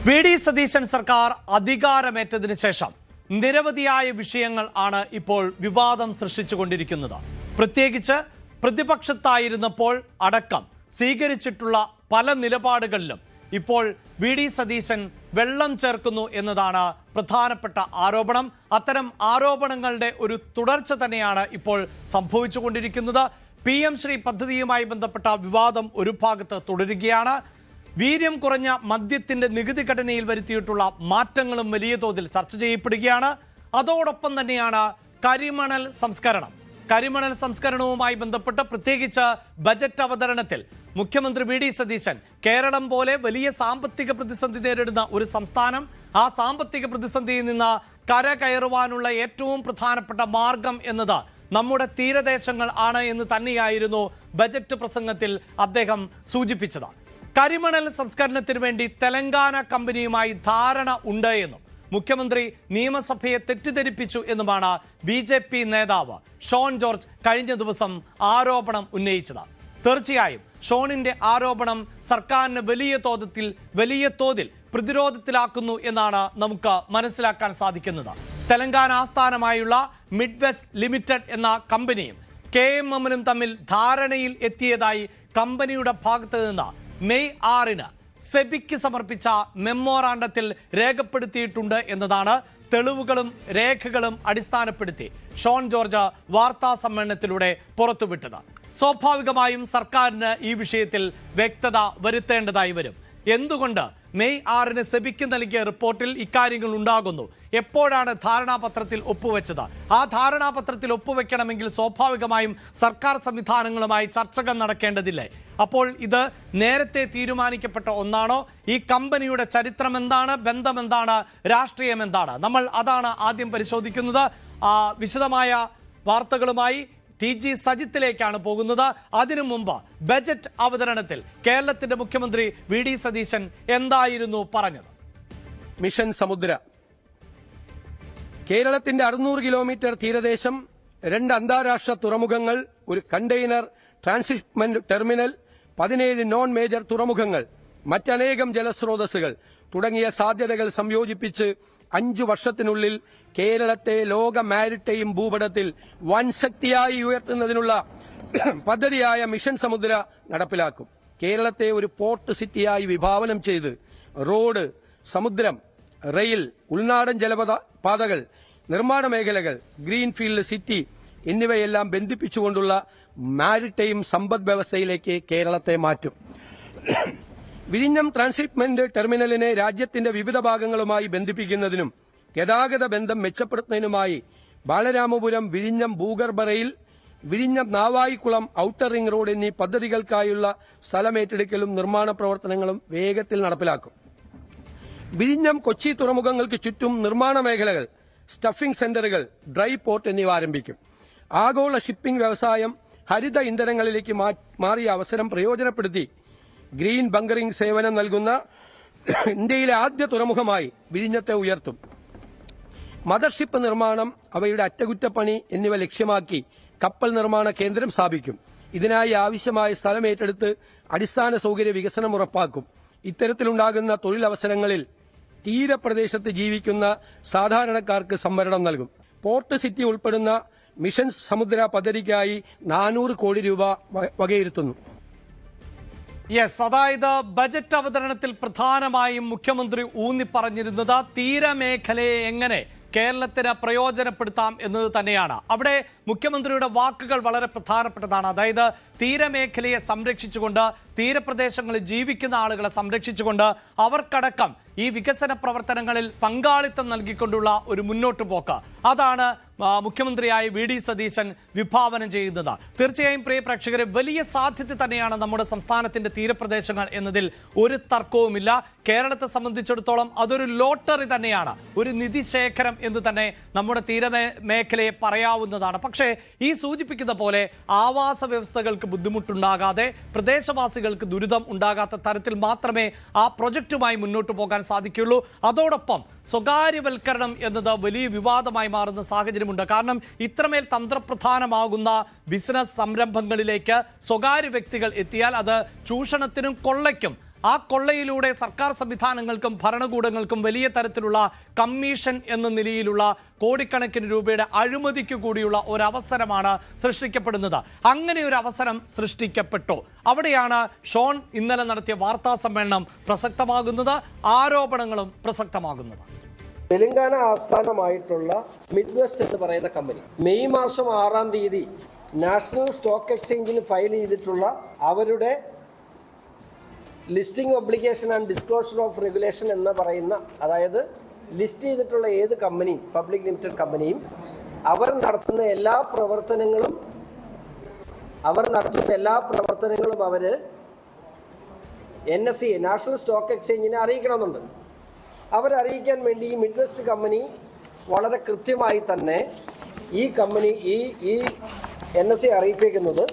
VD. Satheesan സർക്കാർ അധികാരമേറ്റതിനു ശേഷം നിരവധിയായ വിഷയങ്ങൾ ആണ് ഇപ്പോൾ വിവാദം സൃഷ്ടിച്ചുകൊണ്ടിരിക്കുന്നത്. പ്രത്യേകിച്ച് പ്രതിപക്ഷത്തായിരുന്നപ്പോൾ അടക്കം സ്വീകരിച്ചിട്ടുള്ള പല നിലപാടുകളിലും ഇപ്പോൾ വി.ഡി. സതീശൻ വെള്ളം ചേർക്കുന്നു എന്നതാണ് പ്രധാനപ്പെട്ട ആരോപണം. അത്തരം ആരോപണങ്ങളുടെ ഒരു തുടർച്ച തന്നെയാണ് ഇപ്പോൾ സംഭവിച്ചുകൊണ്ടിരിക്കുന്നത്. PM ശ്രീ പദ്ധതിയുമായി ബന്ധപ്പെട്ട വിവാദം ഒരു ഭാഗത്ത് തുടരുകയാണ്. വീര്യം കുറഞ്ഞ മദ്യത്തിന്റെ നികുതി ഘടനയിൽ വരുത്തിയിട്ടുള്ള മാറ്റങ്ങളും വലിയ തോതിൽ ചർച്ച ചെയ്യപ്പെടുകയാണ്. അതോടൊപ്പം തന്നെയാണ് കരിമണൽ സംസ്കരണവുമായി ബന്ധപ്പെട്ട് പ്രത്യേകിച്ച് ബജറ്റ് അവതരണത്തിൽ മുഖ്യമന്ത്രി വി.ഡി. സതീശൻ കേരളം പോലെ വലിയ സാമ്പത്തിക പ്രതിസന്ധി നേരിടുന്ന ഒരു സംസ്ഥാനം, ആ സാമ്പത്തിക പ്രതിസന്ധിയിൽ നിന്ന് കരകയറുവാനുള്ള ഏറ്റവും പ്രധാനപ്പെട്ട മാർഗം എന്നത് നമ്മുടെ തീരദേശങ്ങൾ ആണ് എന്ന് തന്നെയായിരുന്നു ബജറ്റ് പ്രസംഗത്തിൽ അദ്ദേഹം സൂചിപ്പിച്ചത്. കരിമണൽ സംസ്കരണത്തിന് വേണ്ടി തെലങ്കാന കമ്പനിയുമായി ധാരണ ഉണ്ട് എന്നും മുഖ്യമന്ത്രി നിയമസഭയെ തെറ്റിദ്ധരിപ്പിച്ചു എന്നുമാണ് BJP നേതാവ് ഷോൺ ജോർജ് കഴിഞ്ഞ ദിവസം ആരോപണം ഉന്നയിച്ചത്. തീർച്ചയായും ഷോണിന്റെ ആരോപണം സർക്കാരിന് വലിയ തോതിൽ പ്രതിരോധത്തിലാക്കുന്നു എന്നാണ് നമുക്ക് മനസ്സിലാക്കാൻ സാധിക്കുന്നത്. തെലങ്കാന ആസ്ഥാനമായുള്ള മിഡ്വെസ്റ്റ് ലിമിറ്റഡ് എന്ന കമ്പനിയും KMM തമ്മിൽ ധാരണയിൽ എത്തിയതായി കമ്പനിയുടെ ഭാഗത്ത് നിന്ന് മെയ് 6-ന് സെബിക്ക് സമർപ്പിച്ച മെമ്മോറാണ്ടത്തിൽ രേഖപ്പെടുത്തിയിട്ടുണ്ട് എന്നതാണ് തെളിവുകളും രേഖകളും അടിസ്ഥാനപ്പെടുത്തി ഷോൺ ജോർജ് വാർത്താ സമ്മേളനത്തിലൂടെ പുറത്തുവിട്ടത്. സ്വാഭാവികമായും സർക്കാരിന് ഈ വിഷയത്തിൽ വ്യക്തത വരുത്തേണ്ടതായി വരും. എന്തുകൊണ്ട് മെയ് 6-ന് സെബിക്ക് നൽകിയ റിപ്പോർട്ടിൽ ഇക്കാര്യങ്ങൾ ഉണ്ടാകുന്നു? എപ്പോഴാണ് ധാരണാപത്രത്തിൽ ഒപ്പുവെച്ചത്? ആ ധാരണാപത്രത്തിൽ ഒപ്പുവെക്കണമെങ്കിൽ സ്വാഭാവികമായും സർക്കാർ സംവിധാനങ്ങളുമായി ചർച്ചകൾ നടക്കേണ്ടതില്ലേ? അപ്പോൾ ഇത് നേരത്തെ തീരുമാനിക്കപ്പെട്ട ഒന്നാണോ? ഈ കമ്പനിയുടെ ചരിത്രം എന്താണ്, ബന്ധം എന്താണ്, രാഷ്ട്രീയം എന്താണ്? നമ്മൾ അതാണ് ആദ്യം പരിശോധിക്കുന്നത്. വിശദമായ വാർത്തകളുമായി TG സജിത്തിലേക്കാണ് പോകുന്നത്. അതിനു മുമ്പ് ബജറ്റ് അവതരണത്തിൽ കേരളത്തിന്റെ മുഖ്യമന്ത്രി വി.ഡി. സതീശൻ എന്തായിരുന്നു പറഞ്ഞത്? മിഷൻ സമുദ്ര, കേരളത്തിന്റെ 600 കിലോമീറ്റർ തീരദേശം, 2 അന്താരാഷ്ട്ര തുറമുഖങ്ങൾ, ഒരു container transshipment terminal, 17 non major തുറമുഖങ്ങൾ, മറ്റനേകം ജലസ്രോതസ്സുകൾ തുടങ്ങിയ സാധ്യതകൾ സംയോജിപ്പിച്ച് 5 വർഷത്തിനുള്ളിൽ കേരളത്തെ ലോക മാരിടൈം ഭൂപടത്തിൽ വൻ ശക്തിയായി ഉയർത്തുന്നതിനുള്ള പദ്ധതിയായ മിഷൻ സമുദ്ര നടപ്പിലാക്കും. കേരളത്തെ ഒരു പോർട്ട് സിറ്റിയായി വിഭാവനം ചെയ്ത് റോഡ്, സമുദ്രം, റെയിൽ, ഉൾനാടൻ ജലപാതകൾ, നിർമ്മാണ മേഖലകൾ, ഗ്രീൻഫീൽഡ് സിറ്റി എന്നിവയെല്ലാം ബന്ധിപ്പിച്ചുകൊണ്ടുള്ള മാരിടൈം സമ്പദ് വ്യവസ്ഥയിലേക്ക് കേരളത്തെ മാറ്റും. വിഴിഞ്ഞം ട്രാൻസ്ഷിപ്മെന്റ് ടെർമിനലിനെ രാജ്യത്തിന്റെ വിവിധ ഭാഗങ്ങളുമായി ബന്ധിപ്പിക്കുന്നതിനും ഗതാഗത ബന്ധം മെച്ചപ്പെടുത്തുന്നതിനുമായി ബാലരാമപുരം വിഴിഞ്ഞം ഭൂഗർഭ റെയിൽ, വിഴിഞ്ഞം നാവായിക്കുളം ഔട്ടർ റിംഗ് റോഡ് എന്നീ പദ്ധതികൾക്കായുള്ള സ്ഥലമേറ്റെടുക്കലും നിർമ്മാണ പ്രവർത്തനങ്ങളും വേഗത്തിൽ നടപ്പിലാക്കും. വിഴിഞ്ഞം, കൊച്ചി തുറമുഖങ്ങൾക്ക് ചുറ്റും നിർമ്മാണ മേഖലകൾ, സ്റ്റഫിംഗ് സെന്ററുകൾ, ഡ്രൈ പോർട്ട് എന്നിവ ആരംഭിക്കും. ആഗോള ഷിപ്പിംഗ് വ്യവസായം ഹരിത ഇന്ധനങ്ങളിലേക്ക് മാറിയ അവസരം പ്രയോജനപ്പെടുത്തി ഗ്രീൻ ബങ്കറിംഗ് സേവനം നൽകുന്ന ഇന്ത്യയിലെ ആദ്യ തുറമുഖമായി വിഴിഞ്ഞത്തെ ഉയർത്തും. മദർഷിപ്പ് നിർമ്മാണം, അവയുടെ അറ്റകുറ്റപ്പണി എന്നിവ ലക്ഷ്യമാക്കി കപ്പൽ നിർമ്മാണ കേന്ദ്രം സ്ഥാപിക്കും. ഇതിനായി ആവശ്യമായ സ്ഥലം ഏറ്റെടുത്ത് അടിസ്ഥാന സൌകര്യ വികസനം ഉറപ്പാക്കും. ഇത്തരത്തിലുണ്ടാകുന്ന തൊഴിലവസരങ്ങളിൽ തീരപ്രദേശത്ത് ജീവിക്കുന്ന സാധാരണക്കാർക്ക് സംവരണം നൽകും. പോർട്ട് സിറ്റി ഉൾപ്പെടുന്ന മിഷൻ സമുദ്ര പദ്ധതിക്കായി 400 കോടി രൂപ വകയിരുത്തുന്നു. അതായത് ബജറ്റ് അവതരണത്തിൽ പ്രധാനമായും മുഖ്യമന്ത്രി ഊന്നി പറഞ്ഞിരുന്നത് തീരമേഖലയെ എങ്ങനെ കേരളത്തിന് പ്രയോജനപ്പെടുത്താം എന്നത് തന്നെയാണ്. അവിടെ മുഖ്യമന്ത്രിയുടെ വാക്കുകൾ വളരെ പ്രധാനപ്പെട്ടതാണ്. അതായത് തീരമേഖലയെ സംരക്ഷിച്ചുകൊണ്ട്, തീരപ്രദേശങ്ങളിൽ ജീവിക്കുന്ന ആളുകളെ സംരക്ഷിച്ചുകൊണ്ട് അവർക്കടക്കം ഈ വികസന പ്രവർത്തനങ്ങളിൽ പങ്കാളിത്തം നൽകിക്കൊണ്ടുള്ള ഒരു മുന്നോട്ട് പോക്ക്, അതാണ് മുഖ്യമന്ത്രിയായ വി.ഡി. സതീശൻ വിഭാവനം ചെയ്യുന്നത്. തീർച്ചയായും പ്രിയ പ്രേക്ഷകരെ, വലിയ സാധ്യത തന്നെയാണ് നമ്മുടെ സംസ്ഥാനത്തിന്റെ തീരപ്രദേശങ്ങൾ എന്നതിൽ ഒരു തർക്കവുമില്ല. കേരളത്തെ സംബന്ധിച്ചിടത്തോളം അതൊരു ലോട്ടറി തന്നെയാണ്, ഒരു നിധിശേഖരം എന്ന് തന്നെ നമ്മുടെ തീരമേഖലയെ പറയാവുന്നതാണ്. പക്ഷേ ഈ സൂചിപ്പിക്കുന്ന പോലെ ആവാസ വ്യവസ്ഥകൾക്ക് ബുദ്ധിമുട്ടുണ്ടാകാതെ, പ്രദേശവാസികൾക്ക് ദുരിതം ഉണ്ടാകാത്ത തരത്തിൽ മാത്രമേ ആ പ്രൊജക്റ്റുമായി മുന്നോട്ട് പോകാൻ സാധിക്കുള്ളൂ. അതോടൊപ്പം സ്വകാര്യവൽക്കരണം എന്നത് വലിയ വിവാദമായി മാറുന്ന സാഹചര്യമുണ്ട്. കാരണം ഇത്രമേൽ തന്ത്രപ്രധാനമാകുന്ന ബിസിനസ് സംരംഭങ്ങളിലേക്ക് സ്വകാര്യ വ്യക്തികൾ എത്തിയാൽ അത് ചൂഷണത്തിനും കൊള്ളയ്ക്കും ആ കൊള്ളയിലൂടെ സർക്കാർ സംവിധാനങ്ങൾക്കും ഭരണകൂടങ്ങൾക്കും വലിയ തരത്തിലുള്ള കമ്മീഷൻ എന്ന നിലയിലുള്ള കോടിക്കണക്കിന് രൂപയുടെ അഴിമതിക്ക് കൂടിയുള്ള ഒരവസരമാണ് സൃഷ്ടിക്കപ്പെടുന്നത്. അങ്ങനെ ഒരു അവസരം സൃഷ്ടിക്കപ്പെട്ടു. അവിടെയാണ് ഷോൺ ഇന്നലെ നടത്തിയ വാർത്താ സമ്മേളനം പ്രസക്തമാകുന്നത്, ആരോപണങ്ങളും പ്രസക്തമാകുന്നത്. തെലങ്കാന ആസ്ഥാനമായിട്ടുള്ള മിഡ് വെസ്റ്റ് എന്ന് പറയുന്ന കമ്പനി മെയ് മാസം 6-ാം തീയതി നാഷണൽ സ്റ്റോക്ക് എക്സ്ചേഞ്ചിൽ ഫയൽ ചെയ്തിട്ടുള്ള അവരുടെ listing obligation and disclosure of regulation എന്ന് പറയുന്ന, അതായത് ലിസ്റ്റ് ചെയ്തിട്ടുള്ള ഏത് കമ്പനിയും പബ്ലിക് ലിമിറ്റഡ് കമ്പനിയും അവർ നടത്തുന്ന എല്ലാ പ്രവർത്തനങ്ങളും അവർ NSE നാഷണൽ സ്റ്റോക്ക് എക്സ്ചേഞ്ചിനെ അറിയിക്കണമെന്നുണ്ട്. അവരറിയിക്കാൻ വേണ്ടി ഈ മിഡ് വെസ്റ്റ് കമ്പനി വളരെ കൃത്യമായി തന്നെ ഈ കമ്പനി ഈ NSE അറിയിച്ചേക്കുന്നത്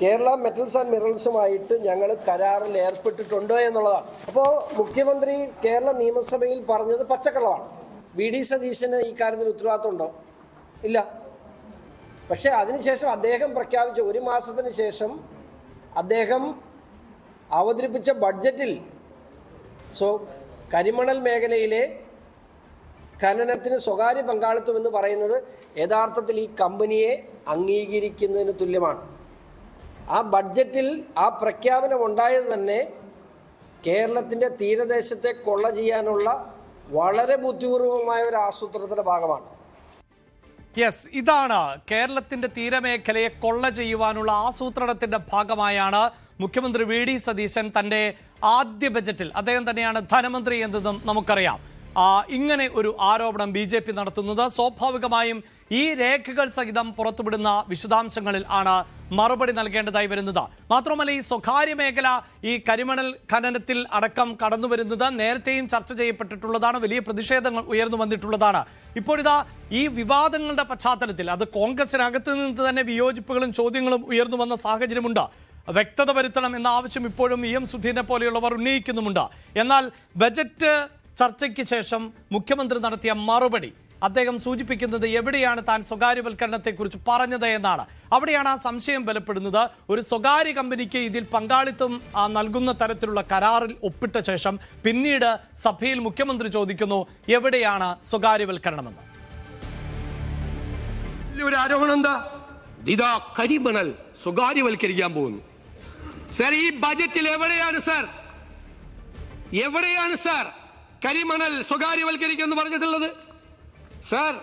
കേരള മെറ്റൽസ് ആൻഡ് മിനറൽസുമായിട്ട് ഞങ്ങൾ കരാറിൽ ഏർപ്പെട്ടിട്ടുണ്ടോ എന്നുള്ളതാണ്. അപ്പോൾ മുഖ്യമന്ത്രി കേരള നിയമസഭയിൽ പറഞ്ഞത് പച്ചക്കള്ളമാണ്. VD സതീശന് ഈ കാര്യത്തിൽ ഉത്തരവാദിത്വമുണ്ടോ? ഇല്ല. പക്ഷേ അതിനുശേഷം അദ്ദേഹം പ്രഖ്യാപിച്ച 1 മാസത്തിന് ശേഷം അദ്ദേഹം അവതരിപ്പിച്ച ബഡ്ജറ്റിൽ കരിമണൽ മേഖലയിലെ ഖനനത്തിന് സ്വകാര്യ പങ്കാളിത്തം എന്ന് പറയുന്നത് യഥാർത്ഥത്തിൽ ഈ കമ്പനിയെ അംഗീകരിക്കുന്നതിന് തുല്യമാണ്. ആ ബഡ്ജറ്റിൽ ആ പ്രഖ്യാപനം ഉണ്ടായത് തന്നെ കേരളത്തിൻ്റെ തീരദേശത്തെ കൊള്ള ചെയ്യാനുള്ള വളരെ ബുദ്ധിപൂർവമായ ഒരു ആസൂത്രണത്തിന്റെ ഭാഗമാണ്. യെസ്, ഇതാണ് കേരളത്തിന്റെ തീരമേഖലയെ കൊള്ള ചെയ്യുവാനുള്ള ആസൂത്രണത്തിന്റെ ഭാഗമായാണ് മുഖ്യമന്ത്രി VD സതീശൻ തന്റെ ആദ്യ ബജറ്റിൽ, അദ്ദേഹം തന്നെയാണ് ധനമന്ത്രി എന്നതും നമുക്കറിയാം, ഇങ്ങനെ ഒരു ആരോപണം BJP നടത്തുന്നത്. സ്വാഭാവികമായും ഈ രേഖകൾ സഹിതം പുറത്തുവിടുന്ന വിശദാംശങ്ങളിൽ ആണ് മറുപടി നൽകേണ്ടതായി വരുന്നത്. മാത്രമല്ല, ഈ സ്വകാര്യ മേഖല ഈ കരിമണൽ ഖനനത്തിൽ അടക്കം കടന്നു വരുന്നത് നേരത്തെയും ചർച്ച ചെയ്യപ്പെട്ടിട്ടുള്ളതാണ്, വലിയ പ്രതിഷേധങ്ങൾ ഉയർന്നു വന്നിട്ടുള്ളതാണ്. ഇപ്പോഴിതാ ഈ വിവാദങ്ങളുടെ പശ്ചാത്തലത്തിൽ അത് കോൺഗ്രസിനകത്ത് നിന്ന് തന്നെ വിയോജിപ്പുകളും ചോദ്യങ്ങളും ഉയർന്നു വന്ന സാഹചര്യമുണ്ട്. വ്യക്തത വരുത്തണം എന്ന ആവശ്യം ഇപ്പോഴും EM സുധീരനെ പോലെയുള്ളവർ ഉന്നയിക്കുന്നുമുണ്ട്. എന്നാൽ ബജറ്റ് ചർച്ചയ്ക്ക് ശേഷം മുഖ്യമന്ത്രി നടത്തിയ മറുപടി അദ്ദേഹം സൂചിപ്പിക്കുന്നത് എവിടെയാണ് താൻ സ്വകാര്യവൽക്കരണത്തെക്കുറിച്ച് പറഞ്ഞത് എന്നാണ്. അവിടെയാണ് ആ സംശയം ബലപ്പെടുന്നത്. ഒരു സ്വകാര്യ കമ്പനിക്ക് ഇതിൽ പങ്കാളിത്തം നൽകുന്ന തരത്തിലുള്ള കരാറിൽ ഒപ്പിട്ട ശേഷം പിന്നീട് സഭയിൽ മുഖ്യമന്ത്രി ചോദിക്കുന്നു എവിടെയാണ് സ്വകാര്യവൽക്കരണമെന്ന്. ഒരു ആരോപണം എന്താ? ഇതാ കരിമണൽ സ്വകാര്യവൽക്കരിക്കാൻ പോകുന്നു. സർ, ഈ ബജറ്റിൽ എവിടെയാണ് സാർ കരിമണൽ സ്വകാര്യവൽക്കരിക്കുമെന്ന് പറഞ്ഞിട്ടുള്ളത്? സർ,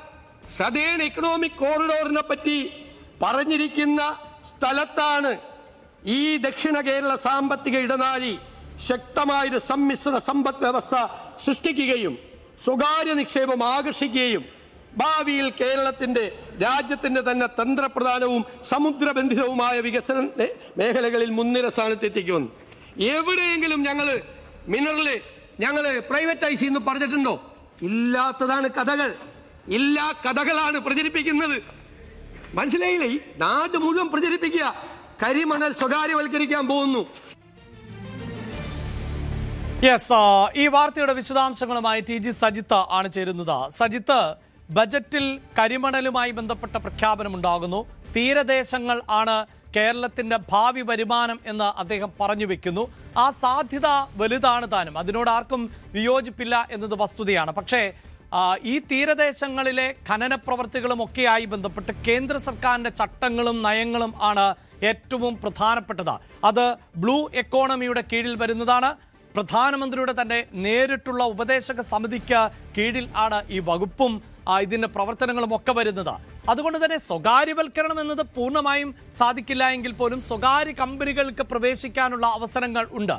സദേൺ എക്കണോമിക് കോറിഡോറിനെ പറ്റി പറഞ്ഞിരിക്കുന്ന സ്ഥലത്താണ് ഈ ദക്ഷിണ കേരള സാമ്പത്തിക ഇടനാഴി ശക്തമായൊരു സമ്മിശ്ര സമ്പദ് വ്യവസ്ഥ സൃഷ്ടിക്കുകയും സ്വകാര്യ നിക്ഷേപം ആകർഷിക്കുകയും ഭാവിയിൽ രാജ്യത്തിന്റെ തന്നെ തന്ത്രപ്രധാനവും സമുദ്രബന്ധിതവുമായ വികസന മേഖലകളിൽ മുൻനിര സ്ഥാനത്തെത്തിക്കുമെന്ന്. എവിടെയെങ്കിലും ഞങ്ങള് പ്രൈവറ്റൈസ് ചെയ്യുന്നു പറഞ്ഞിട്ടുണ്ടോ? ഇല്ലാത്തതാണ് കഥകൾ. കഥകളാണ് പ്രചരിപ്പിക്കുന്നത്. മനസ്സിലായില്ലേ? ഈ നാട് മുഴുവൻ പ്രചരിപ്പിക്കുക കരിമണൽ സ്വകാര്യവൽക്കരിക്കാൻ പോകുന്നു. യെസ്, ഈ വാർത്തയുടെ വിശദാംശങ്ങളുമായി TG സജിത്ത് ആണ് ചേരുന്നത്. സജിത്ത്, ബജറ്റിൽ കരിമണലുമായി ബന്ധപ്പെട്ട പ്രഖ്യാപനമുണ്ടാകുന്നു. തീരദേശങ്ങൾ ആണ് കേരളത്തിന്റെ ഭാവി വരുമാനം എന്ന് അദ്ദേഹം പറഞ്ഞു വെക്കുന്നു. ആ സാധ്യത വലുതാണ് താനും, അതിനോട് ആർക്കും വിയോജിപ്പില്ല എന്നത് വസ്തുതയാണ്. പക്ഷേ ഈ തീരദേശങ്ങളിലെ ഖനന പ്രവർത്തികളും ഒക്കെയായി ബന്ധപ്പെട്ട് കേന്ദ്ര സർക്കാരിൻ്റെ ചട്ടങ്ങളും നയങ്ങളും ആണ് ഏറ്റവും പ്രധാനപ്പെട്ടത്. അത് ബ്ലൂ എക്കോണമിയുടെ കീഴിൽ വരുന്നതാണ്. പ്രധാനമന്ത്രിയുടെ തന്നെ നേരിട്ടുള്ള ഉപദേശക സമിതിക്ക് കീഴിൽ ആണ് ഈ വകുപ്പും ഇതിൻ്റെ പ്രവർത്തനങ്ങളും ഒക്കെ വരുന്നത്. അതുകൊണ്ട് തന്നെ സ്വകാര്യവൽക്കരണം എന്നത് പൂർണ്ണമായും സാധിക്കില്ല എങ്കിൽ പോലും സ്വകാര്യ കമ്പനികൾക്ക് പ്രവേശിക്കാനുള്ള അവസരങ്ങൾ ഉണ്ട്.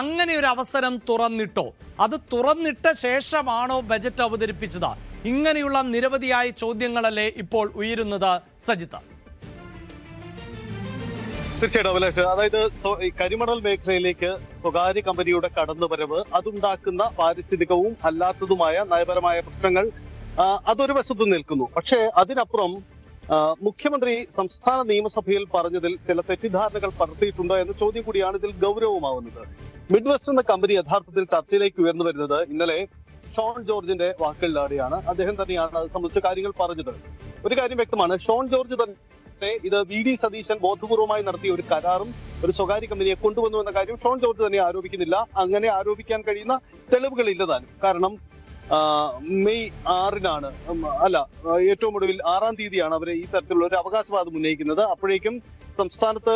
അങ്ങനെ ഒരു അവസരം തുറന്നിട്ടോ? അത് തുറന്നിട്ട ശേഷമാണോ ബജറ്റ് അവതരിപ്പിച്ചത്? ഇങ്ങനെയുള്ള നിരവധിയായ ചോദ്യങ്ങളല്ലേ ഇപ്പോൾ ഉയരുന്നത് സജിത്ത്? തീർച്ചയായിട്ടും അഭിലാഷ്, അതായത് കരിമണൽ മേഖലയിലേക്ക് സ്വകാര്യ കമ്പനിയുടെ കടന്നുവരവ്, അതുണ്ടാക്കുന്ന പാരിസ്ഥിതികവും അല്ലാത്തതുമായ നയപരമായ പ്രശ്നങ്ങൾ അതൊരു വശത്ത് നിൽക്കുന്നു. പക്ഷേ അതിനപ്പുറം മുഖ്യമന്ത്രി സംസ്ഥാന നിയമസഭയിൽ പറഞ്ഞതിൽ ചില തെറ്റിദ്ധാരണകൾ പടർത്തിയിട്ടുണ്ടോ എന്ന ചോദ്യം കൂടിയാണ് ഇതിൽ ഗൗരവമാവുന്നത്. മിഡ് വെസ്റ്റ് എന്ന കമ്പനി യഥാർത്ഥത്തിൽ ചർച്ചയിലേക്ക് ഉയർന്നു വരുന്നത് ഇന്നലെ ഷോൺ ജോർജിന്റെ വാക്കുകളിലൂടെയാണ്. അദ്ദേഹം തന്നെയാണ് അത് സംബന്ധിച്ച കാര്യങ്ങൾ പറഞ്ഞത്. ഒരു കാര്യം വ്യക്തമാണ്, ഷോൺ ജോർജ് തന്നെ ആകട്ടെ ഇത് VD സതീശൻ ബോധപൂർവമായി നടത്തിയ ഒരു കരാറും ഒരു സ്വകാര്യ കമ്പനിയെ കൊണ്ടുവന്നു എന്ന കാര്യം ഷോൺ ജോർജ് തന്നെ ആരോപിക്കുന്നില്ല. അങ്ങനെ ആരോപിക്കാൻ കഴിയുന്ന തെളിവുകൾ ഇല്ലതാനും. കാരണം മെയ് 6-നാണ് ഏറ്റവും ഒടുവിൽ 6-ാം തീയതിയാണ് അവർ ഈ തരത്തിലുള്ള ഒരു അവകാശവാദം ഉന്നയിക്കുന്നത്. അപ്പോഴേക്കും സംസ്ഥാനത്ത്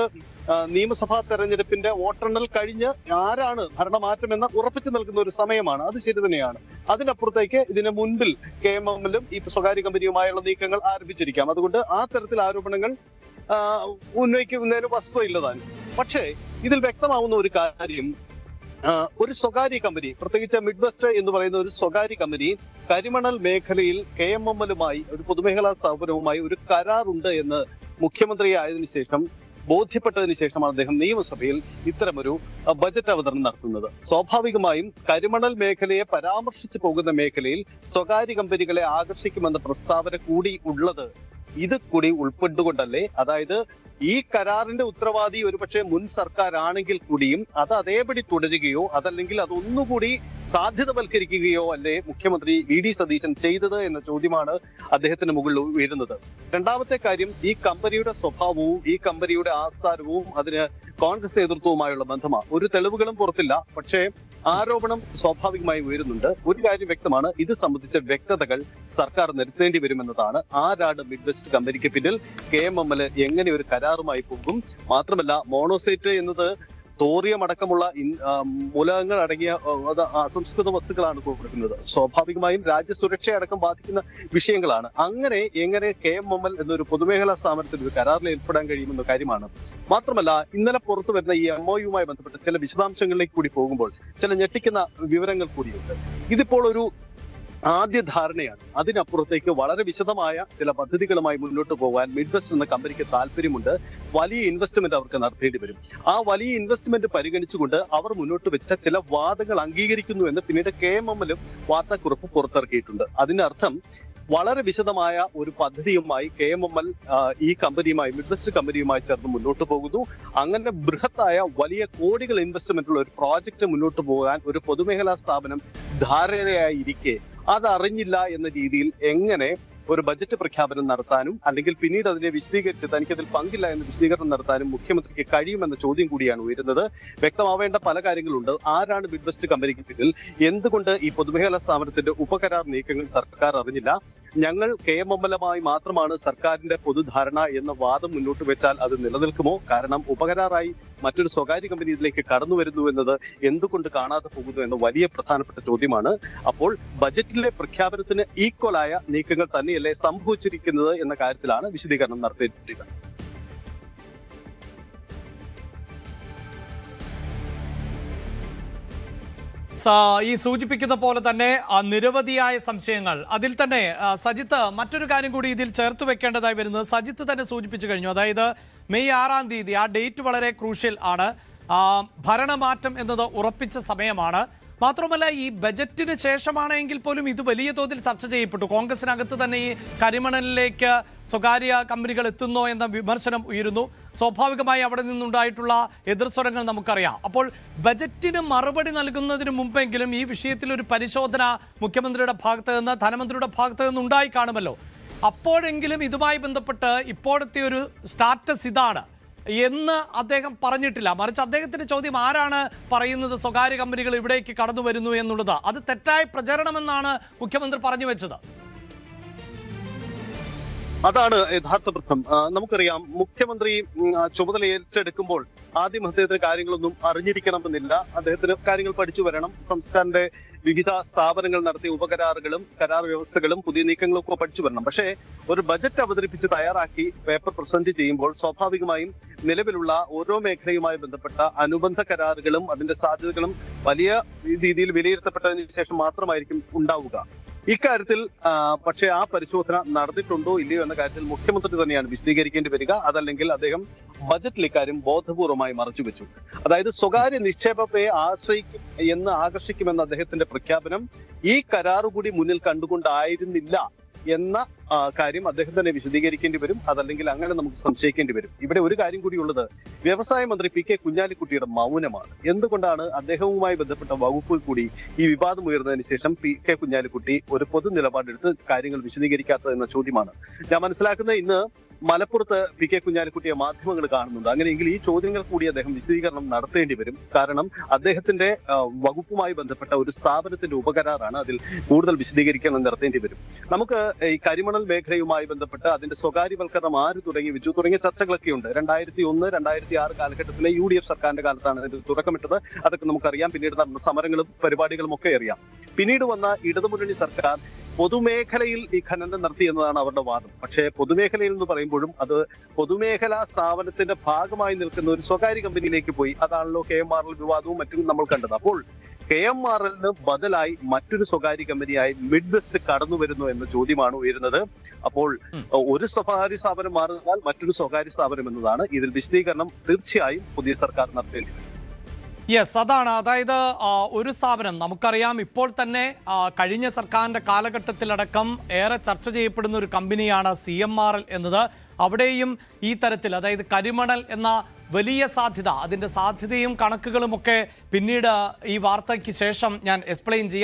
നിയമസഭാ തെരഞ്ഞെടുപ്പിന്റെ വോട്ടെണ്ണൽ കഴിഞ്ഞ് ആരാണ് ഭരണമാറ്റമെന്ന് ഉറപ്പിച്ചു നൽകുന്ന ഒരു സമയമാണ്. അത് ശരി തന്നെയാണ്. അതിനപ്പുറത്തേക്ക് ഇതിന് മുൻപിൽ KMMലും ഈ സ്വകാര്യ കമ്പനിയുമായുള്ള നീക്കങ്ങൾ ആരംഭിച്ചിരിക്കാം. അതുകൊണ്ട് ആ തരത്തിൽ ആരോപണങ്ങൾ ഉന്നയിക്കുന്നതിന് വസ്തുതയില്ലതാനും. പക്ഷേ ഇതിൽ വ്യക്തമാവുന്ന ഒരു കാര്യം, ഒരു സ്വകാര്യ കമ്പനി, പ്രത്യേകിച്ച് മിഡ്വെസ്റ്റ് എന്ന് പറയുന്ന ഒരു സ്വകാര്യ കമ്പനി കരിമണൽ മേഖലയിൽ KMMലുമായി, ഒരു പൊതുമേഖലാ സ്ഥാപനവുമായി ഒരു കരാറുണ്ട് എന്ന് മുഖ്യമന്ത്രി ആയതിനു ശേഷം ബോധ്യപ്പെട്ടതിന് ശേഷമാണ് അദ്ദേഹം നിയമസഭയിൽ ഇത്തരമൊരു ബജറ്റ് അവതരണം നടത്തുന്നത്. സ്വാഭാവികമായും കരിമണൽ മേഖലയെ പരാമർശിച്ചു പോകുന്ന മേഖലയിൽ സ്വകാര്യ കമ്പനികളെ ആകർഷിക്കുമെന്ന പ്രസ്താവന കൂടി ഉള്ളത് ഇത് കൂടി ഉൾപ്പെട്ടുകൊണ്ടല്ലേ? അതായത് ഈ കരാറിന്റെ ഉത്തരവാദി ഒരുപക്ഷെ മുൻ സർക്കാർ ആണെങ്കിൽ കൂടിയും അത് അതേപടി തുടരുകയോ അതല്ലെങ്കിൽ അതൊന്നുകൂടി സാധ്യതവൽക്കരിക്കുകയോ അല്ലേ മുഖ്യമന്ത്രി VD സതീശൻ ചെയ്തത് എന്ന ചോദ്യമാണ് അദ്ദേഹത്തിന് മുകളിൽ ഉയരുന്നത്. രണ്ടാമത്തെ കാര്യം, ഈ കമ്പനിയുടെ സ്വഭാവവും ഈ കമ്പനിയുടെ ആസ്ഥാനവും അതിന് കോൺഗ്രസ് നേതൃത്വവുമായുള്ള ബന്ധമാണ്. ഒരു തെളിവുകളും പുറത്തില്ല, പക്ഷേ ആരോപണം സ്വാഭാവികമായി ഉയരുന്നുണ്ട്. ഒരു കാര്യം വ്യക്തമാണ്, ഇത് സംബന്ധിച്ച വ്യക്തതകൾ സർക്കാർ നിരത്തേണ്ടി വരുമെന്നതാണ്. ആരാണ് മിഡ്വെസ്റ്റ് കമ്പനിക്ക് പിന്നിൽ? KMMൽ എങ്ങനെ ഒരു കരാറുമായി പോകും? മാത്രമല്ല, മോണോസൈറ്റ് എന്നത് തോറിയം അടക്കമുള്ള മൂലകങ്ങൾ അടങ്ങിയ അസംസ്കൃത വസ്തുക്കളാണ് കൊടുക്കുന്നത്. സ്വാഭാവികമായും രാജ്യസുരക്ഷയടക്കം ബാധിക്കുന്ന വിഷയങ്ങളാണ്. അങ്ങനെ എങ്ങനെ KMML എന്നൊരു പൊതുമേഖലാ സ്ഥാപനത്തിൽ ഒരു കരാറിൽ ഏർപ്പെടാൻ കഴിയുമെന്ന കാര്യമാണ്. മാത്രമല്ല, ഇന്നലെ പുറത്തു വരുന്ന ഈ MOUമായി ബന്ധപ്പെട്ട ചില വിശദാംശങ്ങളിലേക്ക് കൂടി പോകുമ്പോൾ ചില ഞെട്ടിക്കുന്ന വിവരങ്ങൾ കൂടിയുണ്ട്. ഇതിപ്പോൾ ഒരു ആദ്യ ധാരണയാണ്. അതിനപ്പുറത്തേക്ക് വളരെ വിശദമായ ചില പദ്ധതികളുമായി മുന്നോട്ട് പോകാൻ മിഡ്വെസ്റ്റ് എന്ന കമ്പനിക്ക് താല്പര്യമുണ്ട്. വലിയ ഇൻവെസ്റ്റ്മെന്റ് അവർക്ക് നടത്തേണ്ടി വരും. ആ വലിയ ഇൻവെസ്റ്റ്മെന്റ് പരിഗണിച്ചുകൊണ്ട് അവർ മുന്നോട്ട് വെച്ച ചില വാദങ്ങൾ അംഗീകരിക്കുന്നു എന്ന് പിന്നീട് KMMലും വാർത്താക്കുറിപ്പ് പുറത്തിറക്കിയിട്ടുണ്ട്. അതിനർത്ഥം വളരെ വിശദമായ ഒരു പദ്ധതിയുമായി KMML ഈ കമ്പനിയുമായി, മിഡ്വെസ്റ്റ് കമ്പനിയുമായി ചേർന്ന് മുന്നോട്ട് പോകുന്നു. അങ്ങനെ ബൃഹത്തായ വലിയ കോടികൾ ഇൻവെസ്റ്റ്മെന്റുള്ള ഒരു പ്രോജക്റ്റ് മുന്നോട്ട് പോകാൻ ഒരു പൊതുമേഖലാ സ്ഥാപനം ധാരണയായിരിക്കെ അതറിഞ്ഞില്ല എന്ന രീതിയിൽ എങ്ങനെ ഒരു ബജറ്റ് പ്രഖ്യാപനം നടത്താനും അല്ലെങ്കിൽ പിന്നീട് അതിനെ വിശദീകരിച്ച് തനിക്കതിൽ പങ്കില്ല എന്ന് വിശദീകരണം നടത്താനും മുഖ്യമന്ത്രിക്ക് കഴിയുമെന്ന ചോദ്യം കൂടിയാണ് ഉയരുന്നത്. വ്യക്തമാവേണ്ട പല കാര്യങ്ങളുണ്ട്. ആരാണ് മിഡ്വെസ്റ്റ് കമ്പനിക്ക് പിന്നിൽ? എന്തുകൊണ്ട് ഈ പൊതുമേഖലാ സ്ഥാപനത്തിന്റെ ഉപകരാർ നീക്കങ്ങൾ സർക്കാർ അറിഞ്ഞില്ല? ഞങ്ങൾ KMMലുമായി മാത്രമാണ് സർക്കാരിന്റെ പൊതുധാരണ എന്ന വാദം മുന്നോട്ട് വെച്ചാൽ അത് നിലനിൽക്കുമോ? കാരണം ഉപകരാറായി മറ്റൊരു സ്വകാര്യ കമ്പനി ഇതിലേക്ക് കടന്നു വരുന്നു എന്നത് എന്തുകൊണ്ട് കാണാതെ പോകുന്നു എന്ന വലിയ പ്രധാനപ്പെട്ട ചോദ്യമാണ്. അപ്പോൾ ബജറ്റിലെ പ്രഖ്യാപനത്തിന് ഈക്വലായ നീക്കങ്ങൾ തന്നെയല്ലേ സംഭവിച്ചിരിക്കുന്നത് എന്ന കാര്യത്തിലാണ് വിശദീകരണം നടത്തിയിട്ടുള്ളത്. ഈ സൂചിപ്പിക്കുന്ന പോലെ തന്നെ നിരവധിയായ സംശയങ്ങൾ. അതിൽ തന്നെ സജിത്ത്, മറ്റൊരു കാര്യം കൂടി ഇതിൽ ചേർത്ത് വെക്കേണ്ടതായി വരുന്നത് സജിത്ത് തന്നെ സൂചിപ്പിച്ചു കഴിഞ്ഞു. അതായത് മെയ് 6-ാം തീയതി ആ ഡേറ്റ് വളരെ ക്രൂഷ്യൽ ആണ്. ഭരണമാറ്റം എന്നത് ഉറപ്പിച്ച സമയമാണ്. മാത്രമല്ല, ഈ ബജറ്റിന് ശേഷമാണെങ്കിൽ പോലും ഇത് വലിയ തോതിൽ ചർച്ച ചെയ്യപ്പെട്ടു. കോൺഗ്രസിനകത്ത് തന്നെ ഈ കരിമണലിലേക്ക് സ്വകാര്യ കമ്പനികൾ എത്തുന്നോ എന്ന വിമർശനം ഉയരുന്നു. സ്വാഭാവികമായി അവിടെ നിന്നുണ്ടായിട്ടുള്ള എതിർസ്വരങ്ങൾ നമുക്കറിയാം. അപ്പോൾ ബജറ്റിന് മറുപടി നൽകുന്നതിന് മുമ്പെങ്കിലും ഈ വിഷയത്തിൽ ഒരു പരിശോധന മുഖ്യമന്ത്രിയുടെ ഭാഗത്ത് നിന്ന്, ധനമന്ത്രിയുടെ ഭാഗത്ത് നിന്ന് ഉണ്ടായി കാണുമല്ലോ. അപ്പോഴെങ്കിലും ഇതുമായി ബന്ധപ്പെട്ട് ഇപ്പോഴത്തെ ഒരു സ്റ്റാറ്റസ് ഇതാണ് എന്ന് അദ്ദേഹം പറഞ്ഞിട്ടില്ല. മറിച്ച് അദ്ദേഹത്തിന്റെ ചോദ്യം, ആരാണ് പറയുന്നത് സ്വകാര്യ കമ്പനികൾ ഇവിടേക്ക് കടന്നു വരുന്നു എന്നുള്ളത്? അത് തെറ്റായ പ്രചരണമെന്നാണ് മുഖ്യമന്ത്രി പറഞ്ഞു വെച്ചത്. അതാണ് യഥാർത്ഥ പ്രശ്നം. നമുക്കറിയാം, മുഖ്യമന്ത്രി ചുമതല ഏറ്റെടുക്കുമ്പോൾ ആദ്യം അദ്ദേഹത്തിന് കാര്യങ്ങളൊന്നും അറിഞ്ഞിരിക്കണമെന്നില്ല. അദ്ദേഹത്തിന് കാര്യങ്ങൾ പഠിച്ചു വരണം. സംസ്ഥാനത്തെ വിവിധ സ്ഥാപനങ്ങൾ നടത്തിയ ഉപകരാറുകളും കരാർ വ്യവസ്ഥകളും പുതിയ നീക്കങ്ങളും ഒക്കെ പഠിച്ചു വരണം. പക്ഷേ ഒരു ബജറ്റ് അവതരിപ്പിച്ച് തയ്യാറാക്കി പേപ്പർ പ്രസന്റ് ചെയ്യുമ്പോൾ സ്വാഭാവികമായും നിലവിലുള്ള ഓരോ മേഖലയുമായി ബന്ധപ്പെട്ട അനുബന്ധ കരാറുകളും അതിന്റെ സാധ്യതകളും വലിയ രീതിയിൽ വിലയിരുത്തപ്പെട്ടതിന് ശേഷം മാത്രമായിരിക്കും ഉണ്ടാവുക. ഇക്കാര്യത്തിൽ പക്ഷേ ആ പരിശോധന നടന്നിട്ടുണ്ടോ ഇല്ലയോ എന്ന കാര്യത്തിൽ മുഖ്യമന്ത്രി തന്നെയാണ് വിശദീകരിക്കേണ്ടി വരിക. അതല്ലെങ്കിൽ അദ്ദേഹം ബജറ്റിൽ ഇക്കാര്യം ബോധപൂർവമായി മറച്ചുവെച്ചു. അതായത് സ്വകാര്യ നിക്ഷേപത്തെ ആകർഷിക്കുമെന്ന അദ്ദേഹത്തിന്റെ പ്രഖ്യാപനം ഈ കരാറുകൂടി മുന്നിൽ കണ്ടുകൊണ്ടായിരുന്നില്ല എന്ന കാര്യം അദ്ദേഹം തന്നെ വിശദീകരിക്കേണ്ടി വരും. അതല്ലെങ്കിൽ അങ്ങനെ നമുക്ക് സംശയിക്കേണ്ടി വരും. ഇവിടെ ഒരു കാര്യം കൂടി ഉള്ളത്, വ്യവസായ മന്ത്രി PK കുഞ്ഞാലിക്കുട്ടിയുടെ മൗനമാണ്. എന്തുകൊണ്ടാണ് അദ്ദേഹവുമായി ബന്ധപ്പെട്ട വകുപ്പിൽ കൂടി ഈ വിവാദം ഉയർന്നതിന് ശേഷം PK കുഞ്ഞാലിക്കുട്ടി ഒരു പൊതു നിലപാടെടുത്ത് കാര്യങ്ങൾ വിശദീകരിക്കാത്തത് എന്ന ചോദ്യമാണ്. ഞാൻ മനസ്സിലാക്കുന്നത് ഇന്ന് മലപ്പുറത്ത് പി കെ കുഞ്ഞാലിക്കുട്ടിയെ മാധ്യമങ്ങൾ കാണുന്നുണ്ട്. അങ്ങനെയെങ്കിൽ ഈ ചോദ്യങ്ങൾ കൂടി അദ്ദേഹം വിശദീകരണം നടത്തേണ്ടി വരും. കാരണം അദ്ദേഹത്തിന്റെ വകുപ്പുമായി ബന്ധപ്പെട്ട ഒരു സ്ഥാപനത്തിന്റെ ഉപകരാറാണ്. അതിൽ കൂടുതൽ വിശദീകരിക്കണം നടത്തേണ്ടി വരും. നമുക്ക് ഈ കരിമണൽ മേഖലയുമായി ബന്ധപ്പെട്ട് അതിന്റെ സ്വകാര്യവൽക്കരണം ആര് തുടങ്ങി വിജു തുടങ്ങിയ ചർച്ചകളൊക്കെ ഉണ്ട്. 2001, 2006 കാലഘട്ടത്തിലെ UDF സർക്കാരിന്റെ കാലത്താണ് ഇത് തുടക്കമിട്ടത്. അതൊക്കെ നമുക്കറിയാം. പിന്നീട് നടന്ന സമരങ്ങളും പരിപാടികളും ഒക്കെ അറിയാം. പിന്നീട് വന്ന ഇടതുമുന്നണി സർക്കാർ പൊതുമേഖലയിൽ ഈ ഖനനം നടത്തി എന്നതാണ് അവരുടെ വാദം. പക്ഷേ പൊതുമേഖലയിൽ എന്ന് പറയുമ്പോഴും അത് പൊതുമേഖലാ സ്ഥാപനത്തിന്റെ ഭാഗമായി നിൽക്കുന്ന ഒരു സ്വകാര്യ കമ്പനിയിലേക്ക് പോയി. അതാണല്ലോ KMRL വിവാദവും മറ്റും നമ്മൾ കണ്ടത്. അപ്പോൾ KMRLന് ബദലായി മറ്റൊരു സ്വകാര്യ കമ്പനിയായി മിഡ്വെസ്റ്റ് കടന്നു വരുന്നു എന്ന ചോദ്യമാണ് ഉയരുന്നത്. അപ്പോൾ ഒരു സ്വകാര്യ സ്ഥാപനം മാറുന്നാൽ മറ്റൊരു സ്വകാര്യ സ്ഥാപനം എന്നതാണ്. ഇതിൽ വിശദീകരണം തീർച്ചയായും പുതിയ സർക്കാർ നടത്തേണ്ടി വരും. യെസ്, അതാണ്. അതായത് ഒരു സ്ഥാപനം നമുക്കറിയാം, ഇപ്പോൾ തന്നെ കഴിഞ്ഞ സർക്കാരിന്റെ കാലഘട്ടത്തിലടക്കം ഏറെ ചർച്ച ചെയ്യപ്പെടുന്ന ഒരു കമ്പനിയാണ് CMRL എന്നത്. അവിടെയും ഈ തരത്തിൽ, അതായത് കരിമണൽ എന്ന വലിയ സാധ്യത, അതിൻ്റെ സാധ്യതയും കണക്കുകളുമൊക്കെ പിന്നീട് ഈ വാർത്തയ്ക്ക് ശേഷം ഞാൻ എക്സ്പ്ലെയിൻ ചെയ്യാം.